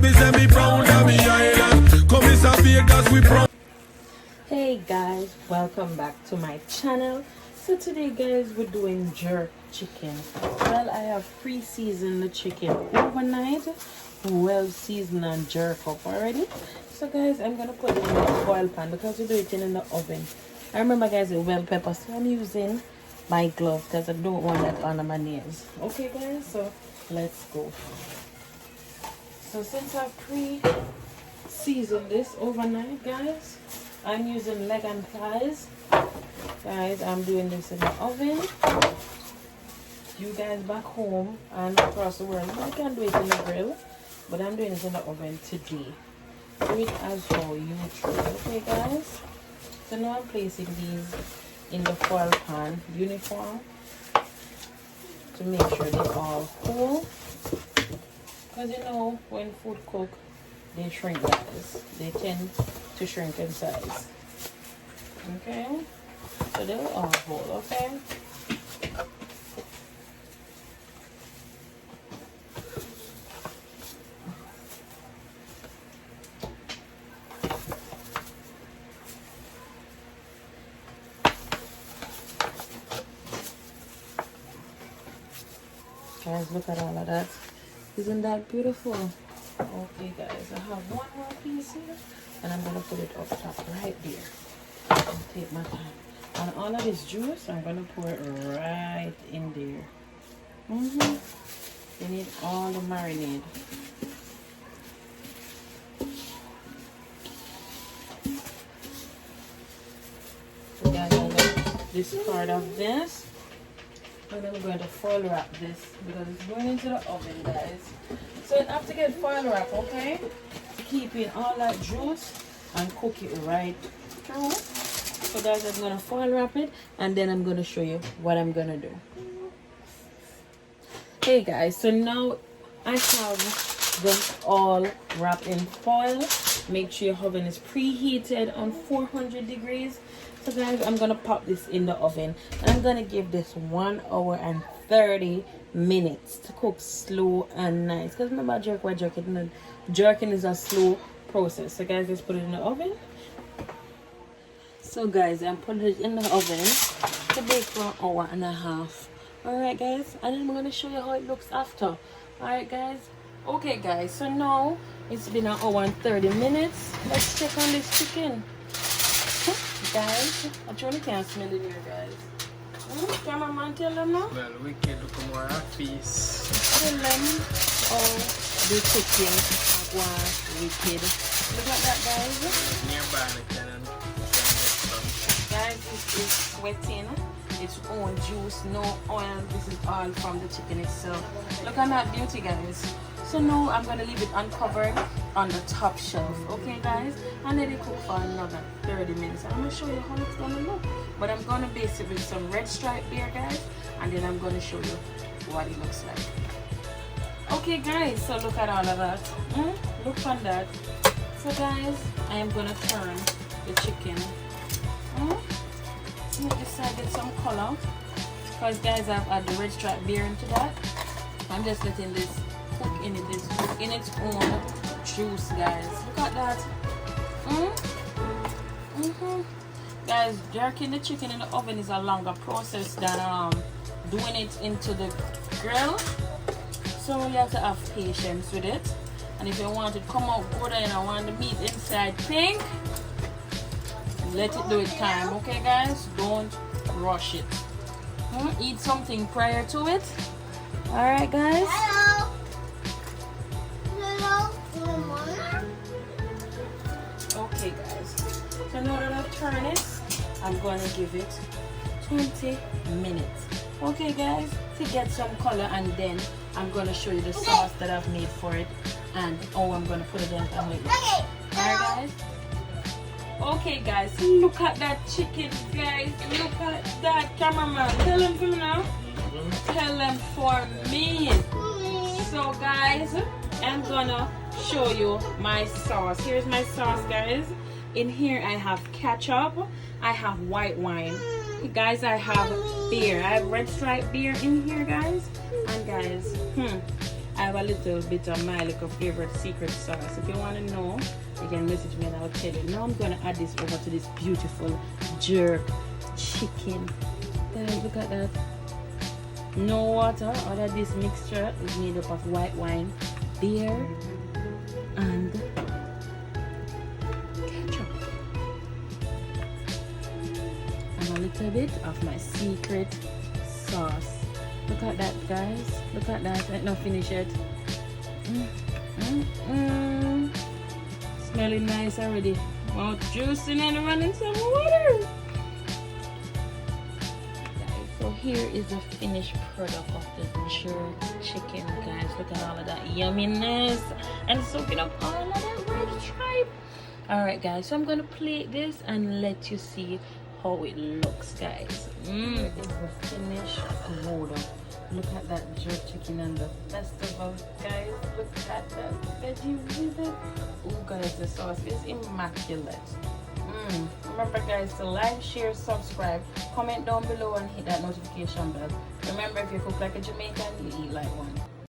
Hey guys, welcome back to my channel. So today guys, we're doing jerk chicken. Well, I have pre-seasoned the chicken overnight, well seasoned and jerk up already. So guys, I'm gonna put it in the oil pan because we do it in the oven. I remember guys with bell pepper, so I'm using my glove because I don't want that on my nails. Okay guys, so let's go. So since I've pre-seasoned this overnight guys, I'm using leg and thighs. Guys, I'm doing this in the oven. You guys back home and across the world, you can do it in the grill, but I'm doing it in the oven today. Do it as how you choose. Okay guys, so now I'm placing these in the foil pan uniform to make sure they're all cool, because you know when food cook they shrink guys, they tend to shrink in size. Okay, so they're all whole. Okay, guys, look at all of that. Isn't that beautiful? Okay guys, I have one more piece here and I'm gonna put it up top right there and take my time. And all of this juice I'm gonna pour it right in there. You need all the marinade. So guys, I'm gonna discard of this. And then we're going to foil wrap this because it's going into the oven guys. So you have to get foil wrap, okay? To keep in all that juice and cook it right through. So guys, I'm going to foil wrap it and then I'm going to show you what I'm going to do. Hey guys, so now I have them all wrapped in foil. Make sure your oven is preheated on 400 degrees. So guys, I'm gonna pop this in the oven and I'm gonna give this 1 hour and 30 minutes to cook slow and nice. Because remember, jerking is a slow process. So guys, let's put it in the oven. So guys, I'm putting it in the oven to bake for an hour and a half. Alright guys, and then I'm gonna show you how it looks after. Alright guys. Okay guys, so now it's been an hour and 30 minutes. Let's check on this chicken. Guys, I truly can't smell it here, guys. Cameraman, tell them now. Well, we can look more at peace. Tell them how the chicken was wicked. Look at that, guys. Guys, this is sweating. Its own juice, no oil. This is all from the chicken itself. Look at that beauty, guys. So now I'm going to leave it uncovered on the top shelf, okay guys, and let it cook for another 30 minutes. I'm going to show you how it's going to look, but I'm going to base it with some red stripe beer guys, and then I'm going to show you what it looks like. Okay guys, so look at all of that. Look on that. So guys, I am going to turn the chicken. Make this side get some color, because guys, I've added the red stripe beer into that. I'm just letting this cook in its own juice, guys. Look at that. Guys, jerking the chicken in the oven is a longer process than doing it into the grill, so you have to have patience with it. And if you want it to come out good and I want the meat inside pink, let it do its time, okay guys? Don't rush it. Eat something prior to it. Alright guys. Okay guys, so now that I've turned it, I'm going to give it 20 minutes. Okay guys, to get some color, and then I'm going to show you the sauce that I've made for it and how I'm going to put it in the plate. Alright guys? Okay guys, look at that chicken guys. Look at that, cameraman. Tell them for me now. Tell them for me. So guys, I'm gonna show you my sauce. Here's my sauce guys. In here I have ketchup, I have white wine, guys, I have beer, I have red stripe beer in here guys, and guys, I I have a little bit of my little favorite secret sauce. If you want to know, you can message me and I'll tell you. Now I'm going to add this over to this beautiful jerk chicken. Guys, look at that. No water. All of this mixture is made up of white wine, beer, and ketchup. And a little bit of my secret sauce. Look at that, guys. Look at that. Let not finish it. Smelling nice already. Mouth juicing and running some water. Guys, so here is the finished product of the jerk chicken, guys. Look at all of that yumminess and soaking up all of that red stripe. Alright, guys. So I'm gonna plate this and let you see how it looks, guys. It is the finished product. Look at that jerk chicken and the festival, guys. Look at that veggie with it. Oh, guys, the sauce is immaculate. Remember, guys, to like, share, subscribe, comment down below, and hit that notification bell. Remember, if you cook like a Jamaican, you eat like one.